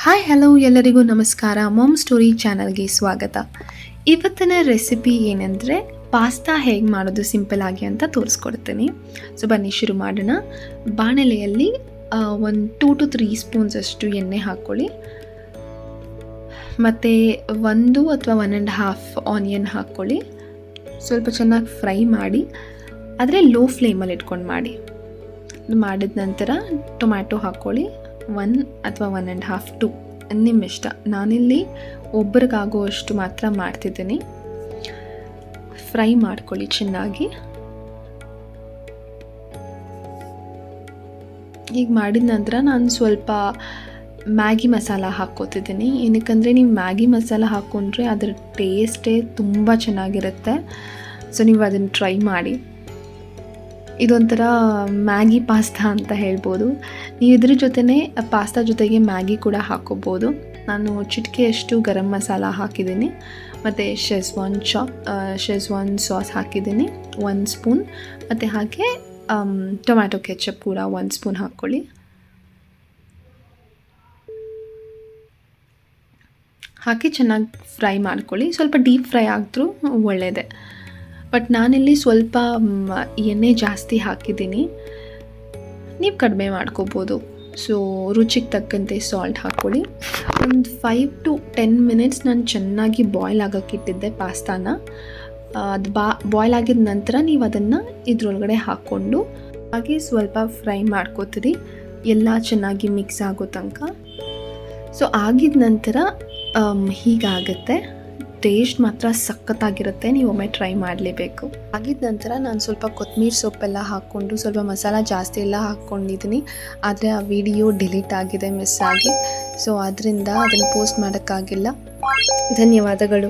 Hi hello ಎಲ್ಲರಿಗೂ ನಮಸ್ಕಾರ. Ma'am story ಚಾನಲ್ಗೆ ಸ್ವಾಗತ. ಇವತ್ತಿನ ರೆಸಿಪಿ ಏನಂದರೆ ಪಾಸ್ತಾ ಹೇಗೆ ಮಾಡೋದು ಸಿಂಪಲ್ ಆಗಿ ಅಂತ ತೋರಿಸ್ಕೊಡ್ತೀನಿ. ಸೊ ಬನ್ನಿ ಶುರು ಮಾಡೋಣ. ಬಾಣಲೆಯಲ್ಲಿ ಒಂದು 2 to 3 ಸ್ಪೂನ್ಸ್ ಅಷ್ಟು ಎಣ್ಣೆ ಹಾಕ್ಕೊಳ್ಳಿ. ಮತ್ತು 1 ಅಥವಾ 1.5 ಆನಿಯನ್ ಹಾಕ್ಕೊಳ್ಳಿ. ಸ್ವಲ್ಪ ಚೆನ್ನಾಗಿ ಫ್ರೈ ಮಾಡಿ, ಆದರೆ ಲೋ ಫ್ಲೇಮಲ್ಲಿ ಇಟ್ಕೊಂಡು ಮಾಡಿ. ಮಾಡಿದ ನಂತರ ಟೊಮ್ಯಾಟೊ ಹಾಕ್ಕೊಳ್ಳಿ. 1 ಅಥವಾ 1.5 2 ನಿಮ್ಮ ಇಷ್ಟ. ನಾನಿಲ್ಲಿ ಒಬ್ಬರಿಗಾಗುವಷ್ಟು ಮಾತ್ರ ಮಾಡ್ತಿದ್ದೀನಿ. ಫ್ರೈ ಮಾಡ್ಕೊಳ್ಳಿ ಚೆನ್ನಾಗಿ. ಈಗ ಮಾಡಿದ ನಂತರ ನಾನು ಸ್ವಲ್ಪ ಮ್ಯಾಗಿ ಮಸಾಲ ಹಾಕ್ಕೋತಿದ್ದೀನಿ. ಏನಕ್ಕಂದರೆ ನೀವು ಮ್ಯಾಗಿ ಮಸಾಲ ಹಾಕ್ಕೊಂಡ್ರೆ ಅದರ ಟೇಸ್ಟೇ ತುಂಬ ಚೆನ್ನಾಗಿರುತ್ತೆ. ಸೊ ನೀವು ಅದನ್ನು ಟ್ರೈ ಮಾಡಿ. ಇದೊಂಥರ ಮ್ಯಾಗಿ ಪಾಸ್ತಾ ಅಂತ ಹೇಳ್ಬೋದು. ನೀವು ಇದ್ರ ಜೊತೆನೇ ಪಾಸ್ತಾ ಜೊತೆಗೆ ಮ್ಯಾಗಿ ಕೂಡ ಹಾಕ್ಕೋಬೋದು. ನಾನು ಚಿಟಿಕೆಯಷ್ಟು ಗರಂ ಮಸಾಲ ಹಾಕಿದ್ದೀನಿ ಮತ್ತು ಶೆಜ್ವಾನ್ ಸಾಸ್ ಹಾಕಿದ್ದೀನಿ 1 ಸ್ಪೂನ್. ಮತ್ತು ಹಾಗೆ ಟೊಮ್ಯಾಟೊ ಕೆಚಪ್ ಕೂಡ 1 ಸ್ಪೂನ್ ಹಾಕ್ಕೊಳ್ಳಿ. ಹಾಕಿ ಚೆನ್ನಾಗಿ ಫ್ರೈ ಮಾಡ್ಕೊಳ್ಳಿ. ಸ್ವಲ್ಪ ಡೀಪ್ ಫ್ರೈ ಆಗಿದ್ರೂ ಒಳ್ಳೆಯದೇ. ಬಟ್ ನಾನಿಲ್ಲಿ ಸ್ವಲ್ಪ ಎಣ್ಣೆ ಜಾಸ್ತಿ ಹಾಕಿದ್ದೀನಿ, ನೀವು ಕಡಿಮೆ ಮಾಡ್ಕೋಬೋದು. ಸೊ ರುಚಿಗೆ ತಕ್ಕಂತೆ ಸಾಲ್ಟ್ ಹಾಕ್ಕೊಳ್ಳಿ. ಒಂದು 5 to 10 ಮಿನಿಟ್ಸ್ ನಾನು ಚೆನ್ನಾಗಿ ಬಾಯ್ಲ್ ಆಗೋಕ್ಕಿಟ್ಟಿದ್ದೆ ಪಾಸ್ತಾನ. ಅದು ಬಾಯ್ಲ್ ಆಗಿದ ನಂತರ ನೀವು ಅದನ್ನು ಇದ್ರೊಳಗಡೆ ಹಾಕ್ಕೊಂಡು ಹಾಗೆ ಸ್ವಲ್ಪ ಫ್ರೈ ಮಾಡ್ಕೋತೀರಿ, ಎಲ್ಲ ಚೆನ್ನಾಗಿ ಮಿಕ್ಸ್ ಆಗೋ ತನಕ. ಸೊ ಆಗಿದ ನಂತರ ಹೀಗಾಗುತ್ತೆ. ಟೇಸ್ಟ್ ಮಾತ್ರ ಸಖತ್ತಾಗಿರುತ್ತೆ. ನೀವು ಒಮ್ಮೆ ಟ್ರೈ ಮಾಡಲೇಬೇಕು. ಆಗಿದ ನಂತರ ನಾನು ಸ್ವಲ್ಪ ಕೊತ್ತಂಬರಿ ಸೊಪ್ಪೆಲ್ಲ ಹಾಕ್ಕೊಂಡು ಸ್ವಲ್ಪ ಮಸಾಲ ಜಾಸ್ತಿ ಎಲ್ಲ ಹಾಕ್ಕೊಂಡಿದ್ದೀನಿ. ಆದರೆ ಆ ವಿಡಿಯೋ ಡಿಲೀಟ್ ಆಗಿದೆ ಮಿಸ್ ಆಗಿ. ಸೊ ಅದರಿಂದ ಅದನ್ನು ಪೋಸ್ಟ್ ಮಾಡೋಕ್ಕಾಗಿಲ್ಲ. ಧನ್ಯವಾದಗಳು.